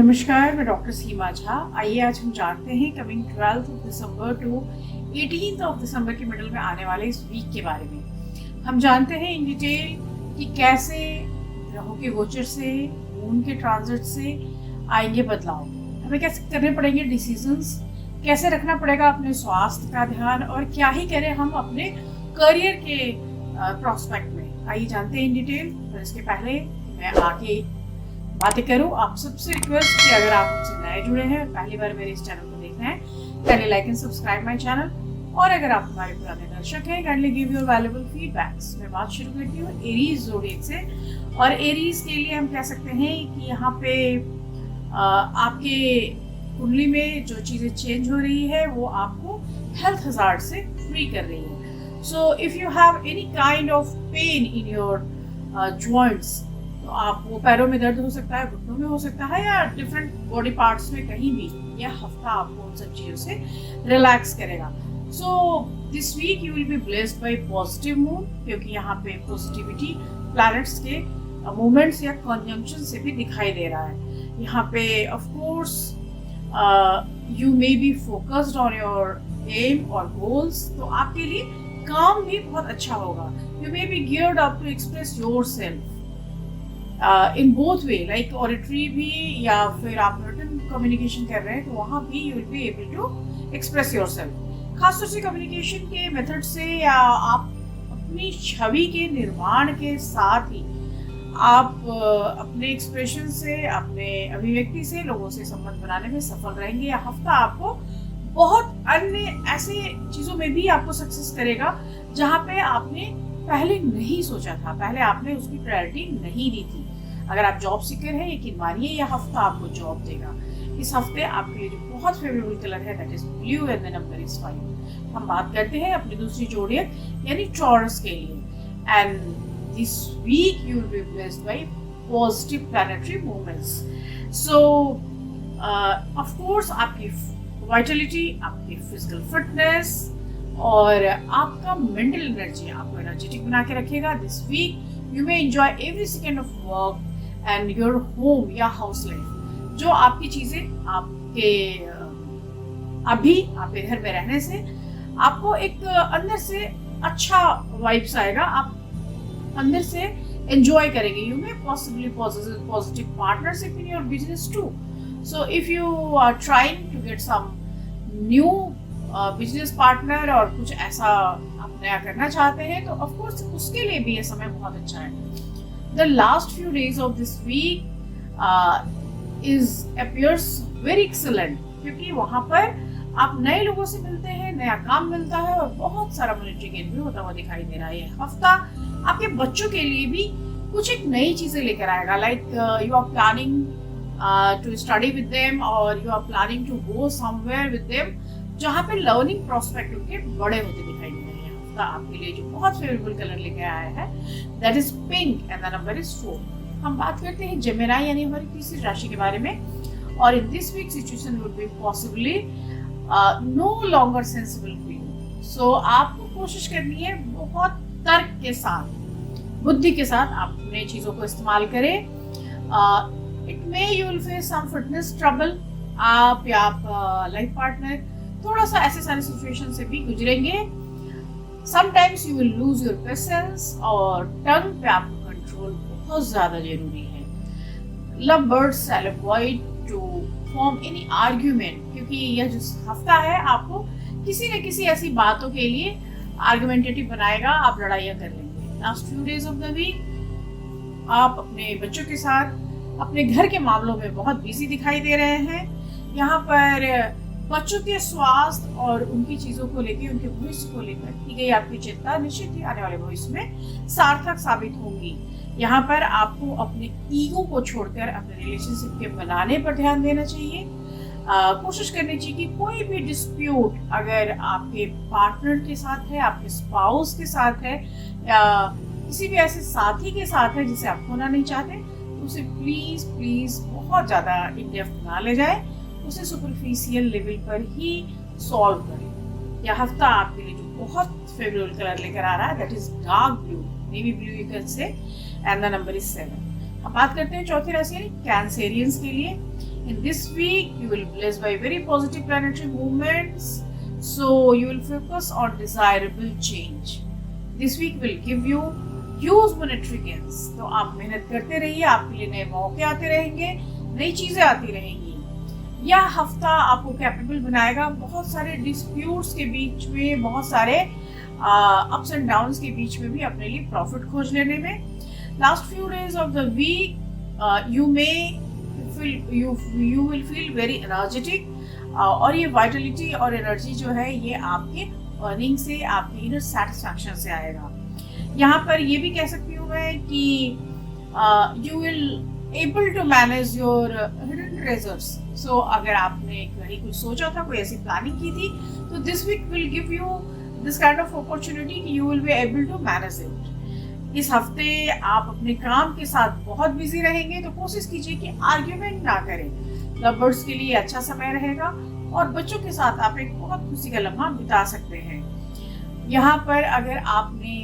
नमस्कार, मैं डॉक्टर सीमा झा। आइए आज हम जानते हैं कमिंग 12 दिसंबर टू 18 दिसंबर के मिडल में आने वाले इस वीक के बारे में। हम जानते हैं इन डिटेल कि कैसे ग्रहों के गोचर से, मून के ट्रांजिट से आएंगे बदलाव, हमें कैसे करने पड़ेंगे डिसीजंस, कैसे रखना पड़ेगा अपने स्वास्थ्य का ध्यान और क्या ही करें हम अपने करियर के प्रोस्पेक्ट में। आइए जानते हैं इन डिटेल। पर इसके पहले मैं आगे बातें करूं, आप सबसे रिक्वेस्ट कि अगर आप मुझसे नए जुड़े हैं, पहली बार मेरे इस चैनल को देख रहे हैं, पहले like and subscribe my channel. और अगर आप हमारे पुराने दर्शक हैं, kindly give your valuable feedbacks. मैं बात शुरू करती हूँ एरीज ज़ोडिएक से। और एरीज के लिए हम कह सकते हैं कि यहाँ पे आपके कुंडली में जो चीज़ें चेंज हो रही है वो आपको हेल्थ हजार्ड से फ्री कर रही है। So if you have any kind of pain in your joints, तो आप वो पैरों में दर्द हो सकता है, घुटनों में हो सकता है, या डिफरेंट बॉडी पार्ट्स में कहीं भी, यह हफ्ता आपको उन सब चीज़ों से रिलैक्स करेगा। So this week you will be blessed by positive moon, क्योंकि यहाँ पे पॉजिटिविटी प्लैनेट्स के मूवमेंट्स या कंजंक्शन से भी दिखाई दे रहा है। यहाँ पे of course you may be focused on your aim और गोल्स, तो आपके लिए काम भी बहुत अच्छा होगा। You may be geared up to express yourself in both way, like auditory भी या फिर आप रिटन कम्युनिकेशन कर रहे हैं तो वहाँ भी you will be able to express yourself. खासतौर से कम्युनिकेशन के मेथड से या आप अपनी छवि के निर्माण के साथ ही आप अपने एक्सप्रेशन से, अपने अभिव्यक्ति से लोगों से संबंध बनाने में सफल रहेंगे। यह हफ्ता आपको बहुत अन्य ऐसे चीज़ों में भी आपको सक्सेस करेगा जहाँ पे आपने पहले नहीं सोचा था, पहले आपने उसकी प्रायोरिटी नहीं दी थी। अगर आप जॉब सीकर हैं, यकीन मानिए यह हफ्ता आपको जॉब देगा। इस हफ्ते आपके लिए जो बहुत फेवरेबल कलर है that is blue and the number is 5। हम बात करते हैं अपनी दूसरी जोड़ियक यानी टॉरस के लिए। And this week you will be blessed by positive planetary movements. So of course आपकी वाइटलिटी, आपकी फिजिकल फिटनेस और आपका मेंटल एनर्जी आपको एनर्जेटिक बना के रखेगा। This week you may enjoy every second of work and your home या house life. जो आपकी चीज़ें आपके अभी आपके घर में रहने से आपको एक अंदर से अच्छा वाइब्स आएगा, आप अंदर से एंजॉय करेंगे। You may possibly positive partnership in your business too. So if you are trying to get some new business partner और कुछ ऐसा आप नया करना चाहते हैं तो ऑफ कोर्स उसके लिए भी ये समय बहुत अच्छा है। The last few days of this week is appears very excellent, क्योंकि वहाँ पर आप नए लोगों से मिलते हैं, नया काम मिलता है और बहुत सारा मॉनेटरी गेन भी होता हुआ दिखाई दे रहा है। ये हफ्ता आपके बच्चों के लिए भी कुछ एक नई चीजें लेकर आएगा, like you are planning to study with them और you are planning to go somewhere with them, जहाँ पे लर्निंग प्रोस्पेक्ट उनके बड़े होते दिखाई दे रहे हैं। हफ्ता आपके लिए जो बहुत फेवरेबल कलर लेके आया है that is pink and the number is 4। हम बात करते हैं जेमिनी यानी हमारी तीसरी राशि के बारे में। और in this week situation would be possibly no longer sensible for you. So आपको कोशिश करनी है बहुत तर्क के साथ, बुद्धि के साथ आप अपने चीज़ों को इस्तेमाल करें। It may you will face some fitness trouble, आप या आप लाइफ पार्टनर थोड़ा सा ऐसे सारे सिचुएशन से भी गुजरेंगे। Sometimes you will lose your patience और टंग पे आपको कंट्रोल बहुत ज़्यादा जरूरी है। Love birds avoid to form any argument, क्योंकि यह जो हफ्ता है आपको किसी न किसी ऐसी बातों के लिए आर्गुमेंटेटिव बनाएगा, आप लड़ाइयाँ कर लेंगे। Last few days of the week आप अपने बच्चों के साथ अपने घर के मामलों में बहुत बिजी दिखाई दे रहे हैं। यहाँ पर बच्चों के स्वास्थ्य और उनकी चीज़ों को लेकर, उनके भविष्य को लेकर की गई आपकी चिंता निश्चित ही आने वाले भविष्य में सार्थक साबित होंगी। यहाँ पर आपको अपने ईगो को छोड़कर अपने रिलेशनशिप के बनाने पर ध्यान देना चाहिए। कोशिश करनी चाहिए कि कोई भी डिस्प्यूट अगर आपके पार्टनर के साथ है, आपके स्पाउस के साथ है या किसी भी ऐसे साथी के साथ है जिसे आप खोना नहीं चाहते, तो उसे प्लीज़ प्लीज़ बहुत ज़्यादा इन डेप्थ ना ले जाए, उसे सुपरफिशियल लेवल पर ही सॉल्व करें। यह हफ्ता आपके लिए जो बहुत फेवरेबल कलर लेकर आ रहा है that is dark blue, navy blue you can say, and the number is 7। अब बात करते हैं चौथी राशि यानी कैंसेरियंस के लिए। In this week, you will be blessed by very positive planetary movements, so you will focus on desirable change. This week will give you huge monetary gains. तो आप मेहनत करते रहिए, आपके लिए नए मौके आते रहेंगे, नई चीजें आती रहेंगी। यह हफ्ता आपको कैपेबल बनाएगा बहुत सारे डिस्प्यूट्स के बीच में, बहुत सारे अप्स एंड डाउन्स के बीच में भी अपने लिए प्रॉफिट खोज लेने में। Last few days of the week you will feel very energetic, और ये वाइटलिटी और एनर्जी जो है ये आपके अर्निंग से, आपके इनर सेटिस्फैक्शन से आएगा। यहाँ पर ये भी कह सकती हूँ मैं कि you will able to manage your hidden treasures. So अगर आपने कहीं कुछ सोचा था, कोई ऐसी प्लानिंग की थी, तो this week will give you this kind of opportunity कि you will be able to manage it. इस हफ्ते आप अपने काम के साथ बहुत बिजी रहेंगे, तो कोशिश कीजिए कि आर्ग्यूमेंट ना करें। लवर्स के लिए अच्छा समय रहेगा और बच्चों के साथ आप एक बहुत खुशी का लम्हा बिता सकते हैं। यहाँ पर अगर आपने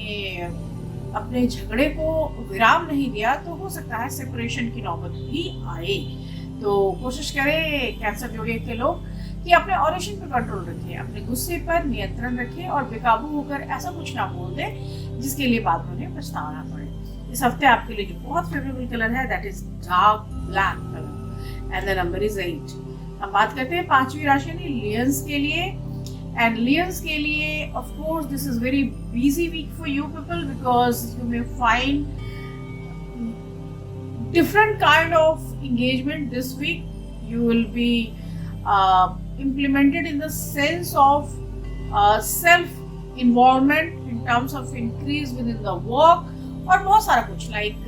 अपने झगड़े को विराम नहीं दिया तो हो सकता है सेपरेशन की नौबत भी आए। तो कोशिश करें कैंसर जोड़िए के लोग कि अपने ऑरेशन पर कंट्रोल रखें, अपने गुस्से पर नियंत्रण रखें और बेकाबू होकर ऐसा कुछ ना बोल दें जिसके लिए बाद में उन्हें पछताना पड़े। इस हफ्ते आपके लिए जो बहुत फेवरेबल कलर है that is dark black colour and the number is 8। हम बात करते हैं पांचवी राशि यानी लियंस के लिए। एंड लियंस के लिए of course this is very busy week for you people because you may find different kind of engagement this week. You will be implemented in the sense of self involvement in terms of increase within the work और बहुत सारा कुछ like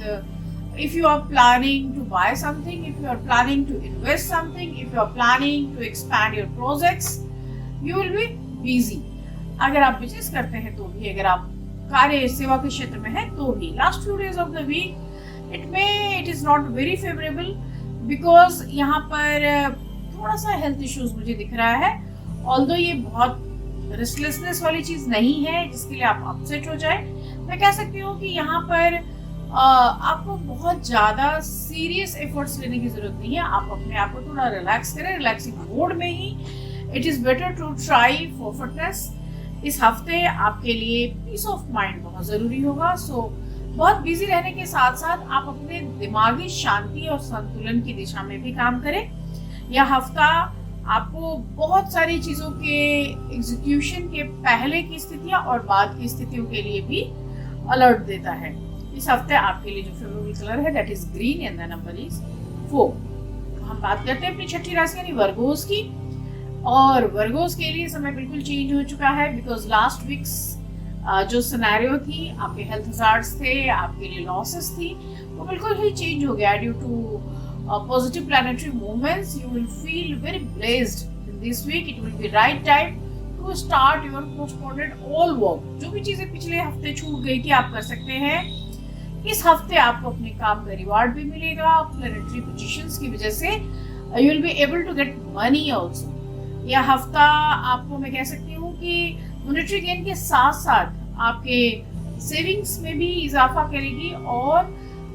if you are planning to buy something, if you are planning to invest something, if you are planning to expand your projects, you will be busy. अगर आप business करते हैं तो भी, अगर आप कार्य सेवा के क्षेत्र में हैं तो भी, last few days of the week it is not very favorable because यहाँ पर थोड़ा सा हेल्थ इश्यूज मुझे दिख रहा है। ऑल्दो ये बहुत रेस्टलेसनेस वाली चीज नहीं है जिसके लिए आप अपसेट हो जाए। मैं कह सकती हूँ कि यहाँ पर आपको बहुत ज्यादा सीरियस एफर्ट्स लेने की जरूरत नहीं है। आप अपने आप को थोड़ा रिलैक्स करें, रिलैक्सिंग मोड में ही। It is better to try for fitness. इस हफ्ते आपके लिए पीस ऑफ माइंड बहुत जरूरी होगा। सो बहुत बिजी रहने के साथ साथ आप अपने दिमागी शांति और संतुलन की दिशा में भी काम करें। यह हफ्ता आपको बहुत सारी चीजों के एग्जीक्यूशन के पहले की स्थितियां और बाद की स्थितियों के लिए भी अलर्ट देता है। इस हफ्ते आपके लिए जो फेवरेबल कलर है that is green and the number is 4। हम बात करते हैं अपनी छठी राशि यानी वर्गोस की। और वर्गोस के लिए समय बिल्कुल चेंज हो चुका है बिकॉज लास्ट वीक्स जो सिनेरियो थी, आपके हेल्थ हजार्ड्स थे, आपके लिए लॉसेस थी, वो बिल्कुल ही चेंज हो गया due to positive planetary movements. You will feel very blessed in this week. It will be right time to start your postponed all work. जो भी चीजें पिछले हफ्ते छूट गई थी आप कर सकते हैं। इस हफ्ते आपको अपने काम का रिवार्ड भी मिलेगा प्लैनेटरी पोजीशंस की वजह से। You will be able to get money also. यह हफ्ता आपको मैं कह सकती हूँ कि मॉनेटरी गेन के साथ साथ आपके सेविंग्स में भी इजाफा करेगी और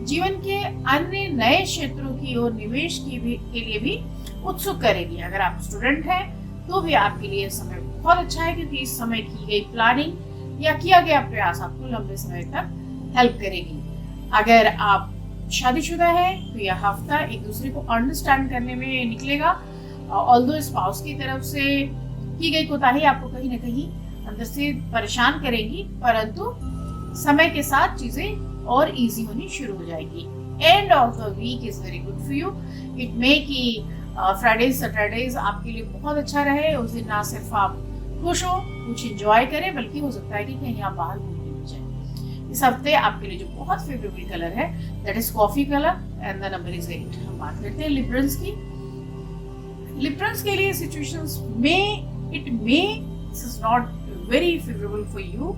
जीवन के अन्य नए क्षेत्रों की ओर निवेश के लिए भी उत्सुक करेगी। अगर आप स्टूडेंट हैं तो भी आपके लिए समय बहुत अच्छा है क्योंकि इस समय की गई प्लानिंग या किया गया प्रयास आपको लंबे समय तक हेल्प करेगी। अगर आप शादीशुदा है तो यह हफ्ता एक दूसरे को अंडरस्टैंड करने में निकलेगा। ऑल्दो स्पाउस की तरफ से की गई कोताही आपको कहीं ना कहीं अंदर से परेशान करेगी, परंतु समय के साथ चीजें और इजी होनी शुरू हो जाएगी। End of the week is very good for you. It may कि फ्राइडेज सैटरडेज आपके लिए बहुत अच्छा रहे। उस दिन ना सिर्फ आप खुश हो, कुछ एंजॉय करें, बल्कि हो सकता है कि कहीं आप बाहर घूमने भी जाए। इस हफ्ते आपके लिए जो बहुत फेवरेबल कलर है that is coffee colour and the number is 8। हम बात करते हैं लिब्रंस की। लिब्रंस के लिए सिचुएशंस में it may this is not very favourable for you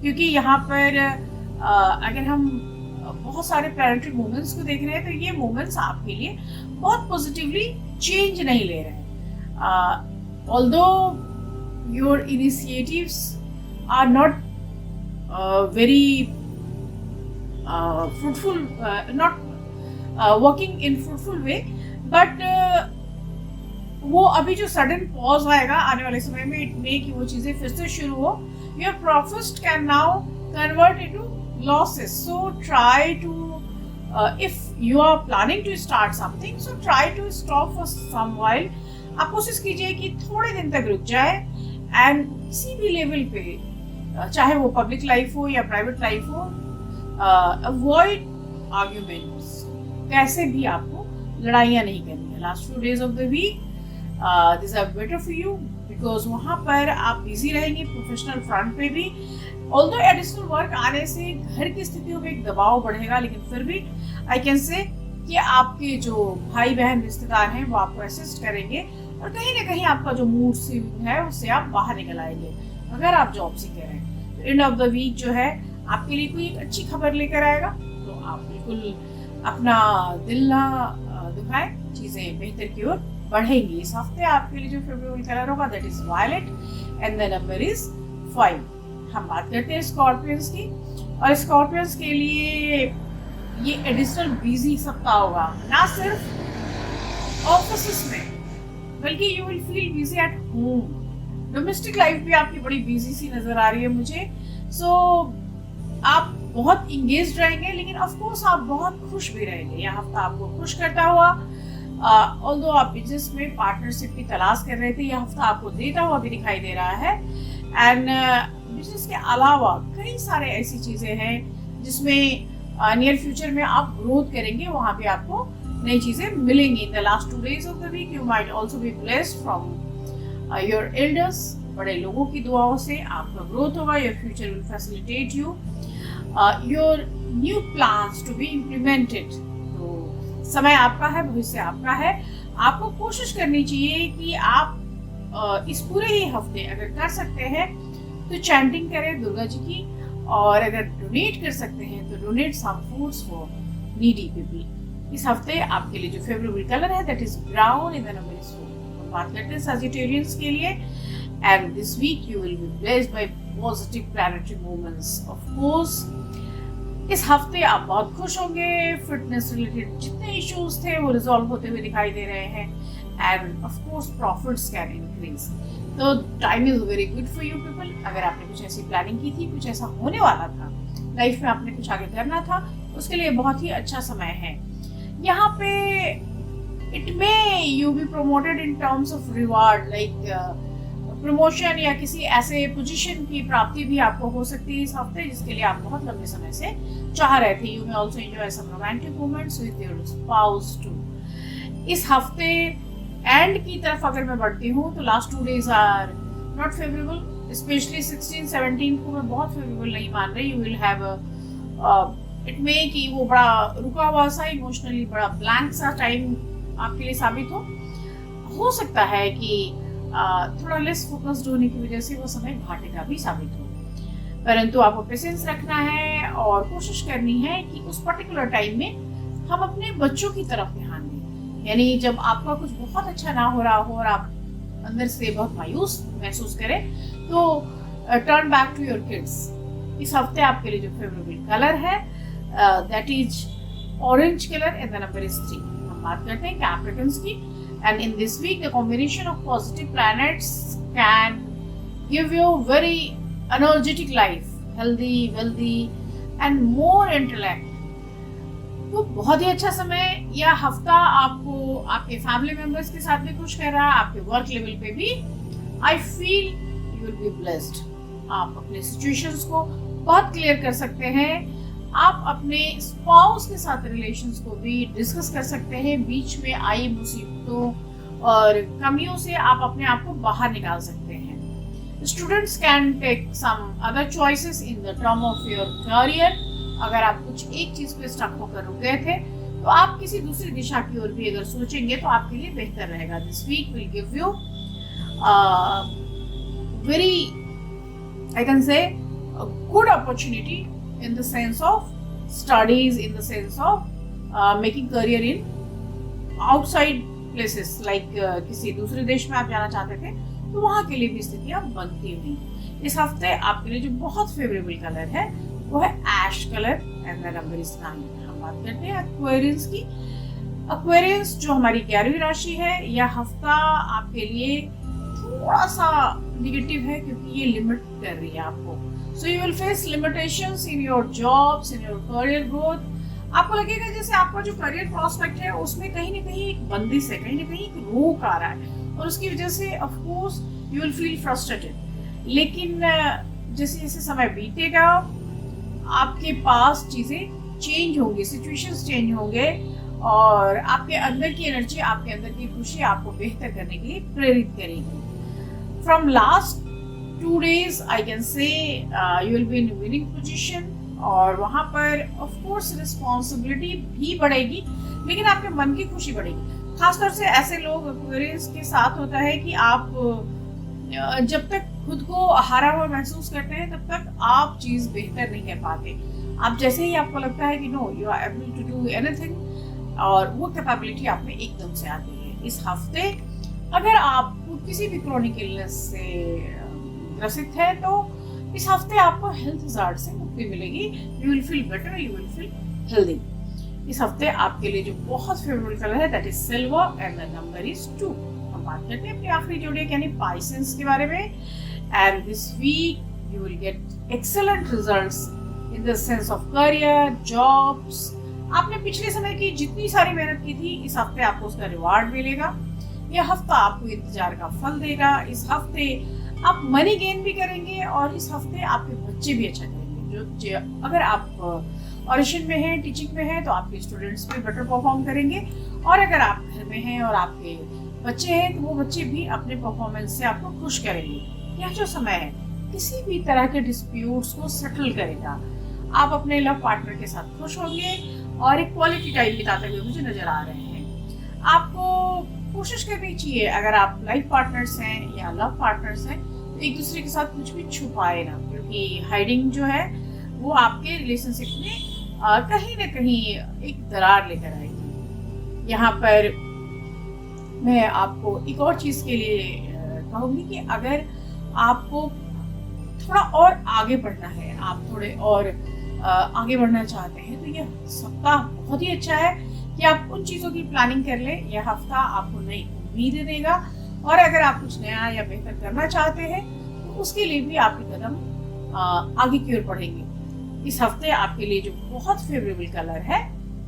क्योंकि यहाँ पर अगर हम बहुत सारे प्लैनेटरी मूवमेंट्स को देख रहे हैं तो ये मूवमेंट्स आपके लिए बहुत पॉजिटिवली चेंज नहीं ले रहे हैं। Although your initiatives are not very fruitful, not working in fruitful way, but वो अभी जो सडन पॉज आएगा आने वाले समय में, इट मे कि वो चीजें फिर से शुरू हो. Your profit can now convert into losses. So try to, if you are planning to start something, so try to stop for some while. आप कोशिश कीजिए कि थोड़े दिन तक रुक जाए, एंड किसी भी लेवल पे, चाहे वो पब्लिक लाइफ हो या प्राइवेट लाइफ हो, अवॉइड आर्ग्यूमेंट्स. कैसे भी आपको लड़ाइयाँ नहीं करनी है. Last few days of the week this are better for you, because वहाँ पर आप बिजी रहेंगे प्रोफेशनल फ्रंट पे भी. ऑल्दो एडिशनल वर्क आने से घर की स्थितियों में एक दबाव बढ़ेगा, लेकिन फिर भी आई कैन से कि आपके जो भाई बहन रिश्तेदार हैं वो आपको असिस्ट करेंगे, और कहीं ना कहीं आपका जो मूड स्विंग है उससे आप बाहर निकल आएंगे. अगर आप जॉब सीकर हैं तो एंड ऑफ द वीक जो है आपके लिए कोई एक अच्छी खबर लेकर आएगा, तो आप बिल्कुल अपना दिल ना दुखाएं, चीजें बेहतर की ओर बढ़ेंगी. इस हफ्ते आपके लिए जो फेवरेबल कलर होगा that is violet, and the number is 5. हम बात करते हैं स्कॉर्पियंस की, और स्कॉर्पियंस के लिए ये एडिशनल बिजी सप्ताह होगा. ना सिर्फ ऑफिस में, बल्कि you will feel busy at home. Domestic life भी आपकी बड़ी बिजी सी नजर आ रही है मुझे. सो आप बहुत इंगेज रहेंगे, लेकिन ऑफ कोर्स आप बहुत खुश भी रहेंगे. यह हफ्ता आपको खुश करता हुआ, ऑल्दो आप बिजनेस में पार्टनरशिप की तलाश कर रहे थे, यह हफ्ता आपको देता हुआ भी दिखाई दे रहा है. एंड बिजनेस के अलावा कई सारे ऐसी चीजें हैं जिसमें नियर फ्यूचर में आप ग्रोथ करेंगे, वहां पे आपको नई चीजें मिलेंगी. In the last 2 days of the week you might also be blessed from your elders. बड़े लोगों की दुआओं से आपका ग्रोथ होगा. Your future will facilitate you your new plans to be implemented. तो समय आपका है, भविष्य आपका है. आपको कोशिश करनी चाहिए कि आप इस पूरे ही हफ्ते अगर कर सकते हैं तो चैंटिंग करें दुर्गा जी की, और अगर डोनेट कर सकते हैं तो donate some foods for needy people. इस हफ्ते आपके लिए जो फेवरेबल कलर है that is brown, in the number is 4. हम बात करते हैं सजिटेरियंस के लिए, and this week you will be blessed by positive planetary movements. Of course इस हफ्ते आप बहुत खुश होंगे. फिटनेस रिलेटेड जितने इश्यूज थे वो रिजॉल्व होते हुए दिखाई दे रहे हैं, and of course profits can increase. तो time is very good for you people. अगर आपने कुछ ऐसी प्लानिंग की थी, कुछ ऐसा होने वाला था लाइफ में, आपने कुछ आगे करना था, उसके लिए बहुत ही अच्छा समय है. यहाँ पे it may you be promoted in terms of reward, like promotion या किसी ऐसे पोजीशन की प्राप्ति भी आपको हो सकती है इस हफ्ते, जिसके लिए आप बहुत लंबे समय से चाह रहे थे. You may also enjoy some romantic moments with your spouse too. इस हफ्ते एंड की तरफ अगर मैं बढ़ती हूँ तो last 2 days are not favourable, specially 16-17 को मैं बहुत फेवरेबल नहीं मान रही. You will have it may कि वो बड़ा रुका हुआ सा, इमोशनली बड़ा ब्लैंक सा टाइम आपके लिए साबित हो सकता है कि थोड़ा लेस फोकस्ड होने की वजह से वो समय घाटे का भी साबित हो. परंतु आपको पेशेंस रखना है और कोशिश करनी है कि उस पर्टिकुलर टाइम में हम अपने बच्चों की तरफ ध्यान दें. यानी जब आपका कुछ बहुत अच्छा ना हो रहा हो और आप अंदर से बहुत मायूस महसूस करें, तो turn back to your kids. इस हफ्ते आपके लिए जो फेवरेबल कलर है that is orange colour, and the number is 3. हम बात करते हैं कैप्रिकॉन्स की, and in this week the combination of positive planets can give you very energetic life, healthy, wealthy and more intellect. तो बहुत ही अच्छा समय. यह हफ्ता आपको आपके फैमिली मेंबर्स के साथ भी खुश कर रहा है, आपके वर्क लेवल पे भी. I feel you will be blessed. आप अपने सिचुएशंस को बहुत क्लियर कर सकते हैं. आप अपने स्पाउस के साथ रिलेशंस को भी डिस्कस कर सकते हैं. बीच में आई मुसीबतों और कमियों से आप अपने आप को बाहर निकाल सकते हैं. Students can take some other choices in the term of your career. अगर आप कुछ एक चीज पे स्टक होकर रुक गए थे, तो आप किसी दूसरी दिशा की ओर भी अगर सोचेंगे तो आपके लिए बेहतर रहेगा. This week will give you very, I can say, good opportunity in the sense of studies, in the sense of making career in outside places, like किसी दूसरे देश में आप जाना चाहते थे तो वहाँ के लिए भी स्थितियाँ बनती हुई. इस हफ्ते आपके लिए जो बहुत फेवरेबल कलर है वो है ash colour, and the number is 9. हम बात करते हैं एक्वेरियंस की. एक्वेरियस जो हमारी 11वीं राशि है, यह हफ्ता आपके लिए थोड़ा सा निगेटिव है क्योंकि ये लिमिट कर रही है आपको। So you will face limitations in your jobs, in your career growth. आपको लगेगा जैसे आपका जो करियर प्रोस्पेक्ट है उसमें कहीं ना कहीं एक बंदिश है, कहीं ना कहीं एक रोक आ रहा है, और उसकी वजह से of course you will feel frustrated. लेकिन जैसे जैसे समय बीतेगा आपके पास चीजें चेंज होंगी, सिचुएशंस चेंज होंगे, और आपके अंदर की एनर्जी, आपके अंदर की खुशी आपको बेहतर करने के लिए प्रेरित करेगी। From last 2 days I can से you will be in winning position, और वहां पर ऑफ कोर्स रिस्पॉन्सिबिलिटी भी बढ़ेगी, लेकिन आपके मन की खुशी बढ़ेगी। खासतौर से ऐसे लोग एक्वेरियस के साथ होता है कि आप जब तक खुद को हारा हुआ महसूस करते हैं तब तक आप चीज बेहतर नहीं कर पाते। आप जैसे ही आपको लगता है कि no you are able to do anything, और वो कैपेबिलिटी आप में एकदम से आती है। इस हफ्ते अगर आप किसी भी क्रोनिक इलनेस से ग्रसित है तो इस हफ्ते आपको हेल्थ हज़ार्ड से मुक्ति मिलेगी। You will feel better, you will feel healthy. इस हफ्ते आपके लिए जो बहुत फेवरेबल कलर है that is silver and the number is 2। हम बात करते हैं अपनी आखिरी जोड़ियां यानी पाइसेंस के बारे में। And this week you will get excellent results in the sense of career, jobs. आपने पिछले समय की जितनी सारी मेहनत की थी, इस हफ्ते आपको उसका रिवार्ड मिलेगा। यह हफ्ता आपको इंतजार का फल देगा। इस हफ्ते आप मनी गेन भी करेंगे, और इस हफ्ते आपके बच्चे भी अच्छा करेंगे। जो अगर आप ऑडिशन में हैं, टीचिंग में हैं, तो आपके स्टूडेंट्स भी बेटर परफॉर्म करेंगे, और अगर आप घर में हैं और आपके बच्चे हैं तो वो बच्चे भी अपने परफॉर्मेंस से आपको खुश करेंगे। यह जो समय है किसी भी तरह के डिस्प्यूट्स को सेटल करेगा। आप अपने लव पार्टनर के साथ खुश होंगे और एक क्वालिटी टाइम बिताते हुए मुझे नजर आ रहे हैं। आपको कोशिश करनी चाहिए, अगर आप लाइफ पार्टनर्स हैं या लव पार्टनर्स हैं, तो एक दूसरे के साथ कुछ भी छुपाए ना, क्योंकि हाइडिंग जो है वो आपके रिलेशनशिप में कहीं ना कहीं एक दरार लेकर आएगी। यहाँ पर मैं आपको एक और चीज के लिए कहूंगी कि अगर आपको थोड़ा और आगे बढ़ना है, आप थोड़े और आगे बढ़ना चाहते हैं, तो यह सप्ताह बहुत ही अच्छा है कि आप उन चीज़ों की प्लानिंग कर लें। यह हफ्ता आपको नई उम्मीदें देगा, और अगर आप कुछ नया या बेहतर करना चाहते हैं तो उसके लिए भी आपके कदम आगे की ओर बढ़ेंगे। इस हफ्ते आपके लिए जो बहुत फेवरेबल कलर है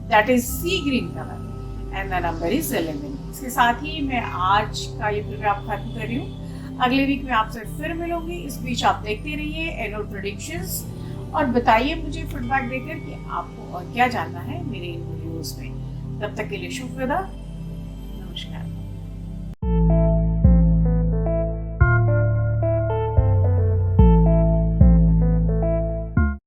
that is sea green colour and the number is 11। इसके साथ ही मैं आज का ये प्रोग्राम खत्म कर रही हूँ। अगले वीक में आपसे फिर मिलूंगी। इस बीच आप देखते रहिए एनुअल प्रेडिक्शंस, और बताइए मुझे फीडबैक देकर कि आपको और क्या जानना है मेरे इन वीडियोस में। तब तक के लिए शुभ विदा, नमस्कार।